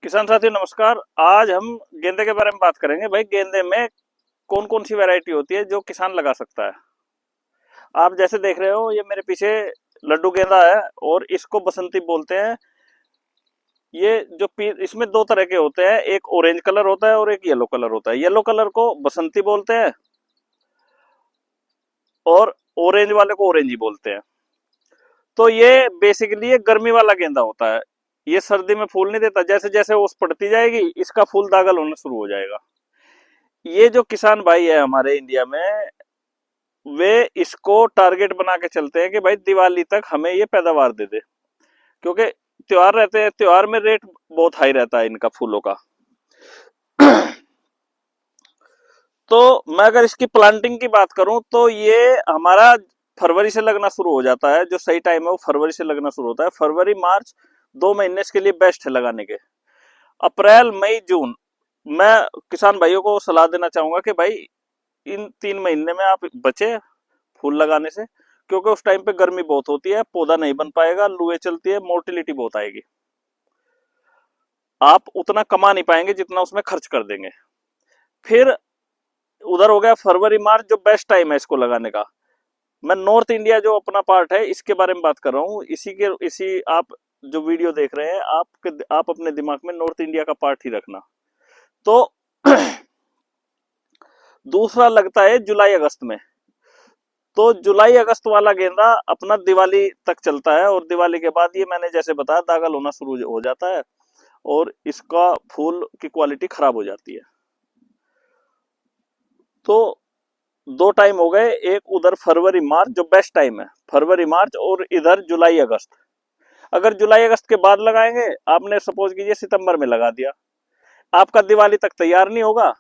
किसान साथियों नमस्कार। आज हम गेंदे के बारे में बात करेंगे। भाई गेंदे में कौन कौन सी वैरायटी होती है जो किसान लगा सकता है। आप जैसे देख रहे हो ये मेरे पीछे लड्डू गेंदा है और इसको बसंती बोलते हैं। ये जो इसमें दो तरह के होते हैं, एक ऑरेंज कलर होता है और एक येलो कलर होता है। येलो कलर को बसंती बोलते हैं और ऑरेंज वाले को ऑरेंज ही बोलते हैं। तो ये बेसिकली ये गर्मी वाला गेंदा होता है। ये सर्दी में फूल नहीं देता, जैसे जैसे ओस पड़ती जाएगी इसका फूल दागल होना शुरू हो जाएगा। ये जो किसान भाई है हमारे इंडिया में, वे इसको टारगेट बना के चलते हैं कि भाई दिवाली तक हमें ये पैदावार दे दे, क्योंकि त्योहार रहते हैं, त्योहार में रेट बहुत हाई रहता है इनका फूलों का। तो मैं अगर इसकी प्लांटिंग की बात करूं तो ये हमारा फरवरी से लगना शुरू हो जाता है। जो सही टाइम है वो फरवरी से लगना शुरू होता है। फरवरी मार्च 2 महीने इसके लिए बेस्ट है लगाने के। अप्रैल मई जून मैं किसान भाइयों को सलाह देना चाहूंगा कि भाई इन 3 महीने में आप बचे फूल लगाने से, क्योंकि उस टाइम पे गर्मी बहुत होती है, पौधा नहीं बन पाएगा, लुएं चलती है, मोर्टिलिटी बहुत आएगी। आप उतना कमा नहीं पाएंगे जितना उसमें खर्च कर देंगे। फिर उधर हो गया फरवरी मार्च, जो बेस्ट टाइम है इसको लगाने का। मैं नॉर्थ इंडिया जो अपना पार्ट है इसके बारे में बात कर रहा हूँ। इसी आप जो वीडियो देख रहे हैं आप अपने दिमाग में नॉर्थ इंडिया का पार्ट ही रखना। तो दूसरा लगता है जुलाई अगस्त में। तो जुलाई अगस्त वाला गेंदा अपना दिवाली तक चलता है और दिवाली के बाद ये मैंने जैसे बताया दागल होना शुरू हो जाता है और इसका फूल की क्वालिटी खराब हो जाती है। तो दो टाइम हो गए, एक उधर फरवरी मार्च जो बेस्ट टाइम है, फरवरी मार्च, और इधर जुलाई अगस्त। अगर जुलाई अगस्त के बाद लगाएंगे, आपने सपोज कीजिए सितंबर में लगा दिया, आपका दिवाली तक तैयार नहीं होगा,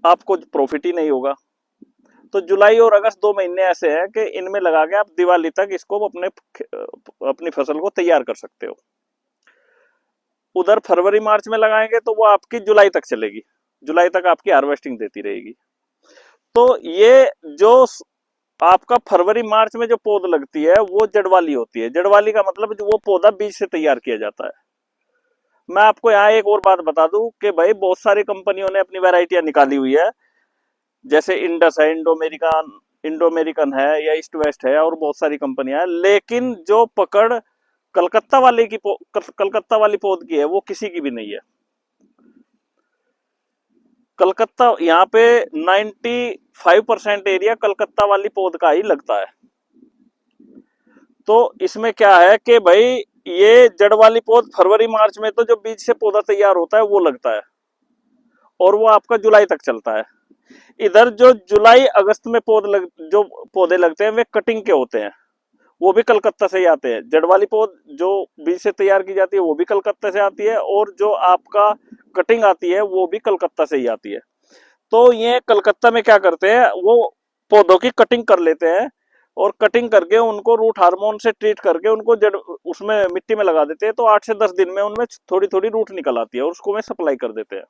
आपको प्रॉफिट ही नहीं होगा। तो जुलाई और अगस्त 2 महीने ऐसे हैं कि इनमें लगा के आप दिवाली तक इसको अपनी फसल को तैयार कर सकते हो। उधर फरवरी मार्च में लगाएंगे तो वो आपकी जुलाई तक चलेगी, जुलाई तक आपकी हार्वेस्टिंग देती रहेगी। तो ये जो आपका फरवरी मार्च में जो पौध लगती है वो जड़ वाली होती है। जड़ वाली का मतलब जो वो पौधा बीज से तैयार किया जाता है। मैं आपको यहाँ एक और बात बता दूं कि भाई बहुत सारी कंपनियों ने अपनी वैरायटियां निकाली हुई है, जैसे इंडस है, इंडो अमेरिकन है या ईस्ट वेस्ट है, और बहुत सारी कंपनियां हैं। लेकिन जो पकड़ कलकत्ता वाली पौध की है वो किसी की भी नहीं है। कलकत्ता यहाँ पे 95% एरिया कलकत्ता वाली पौध का ही लगता है। तो इसमें क्या है कि भाई ये जड़ वाली पौध फरवरी मार्च में तो जो बीज से पौधा तैयार होता है वो लगता है और वो आपका जुलाई तक चलता है। इधर जो जुलाई अगस्त में जो पौधे लगते हैं वे कटिंग के होते हैं, वो भी कलकत्ता से ही आते हैं। जड़ वाली पौध जो बीज से तैयार की जाती है वो भी कलकत्ता से आती है, और जो आपका कटिंग आती है वो भी कलकत्ता से ही आती है। तो ये कलकत्ता में क्या करते हैं, वो पौधों की कटिंग कर लेते हैं और कटिंग करके उनको रूट हार्मोन से ट्रीट करके उनको जड़ उसमें मिट्टी में लगा देते हैं। तो 8 से 10 दिन में उनमें थोड़ी थोड़ी रूट निकल आती है और उसको में सप्लाई कर देते हैं।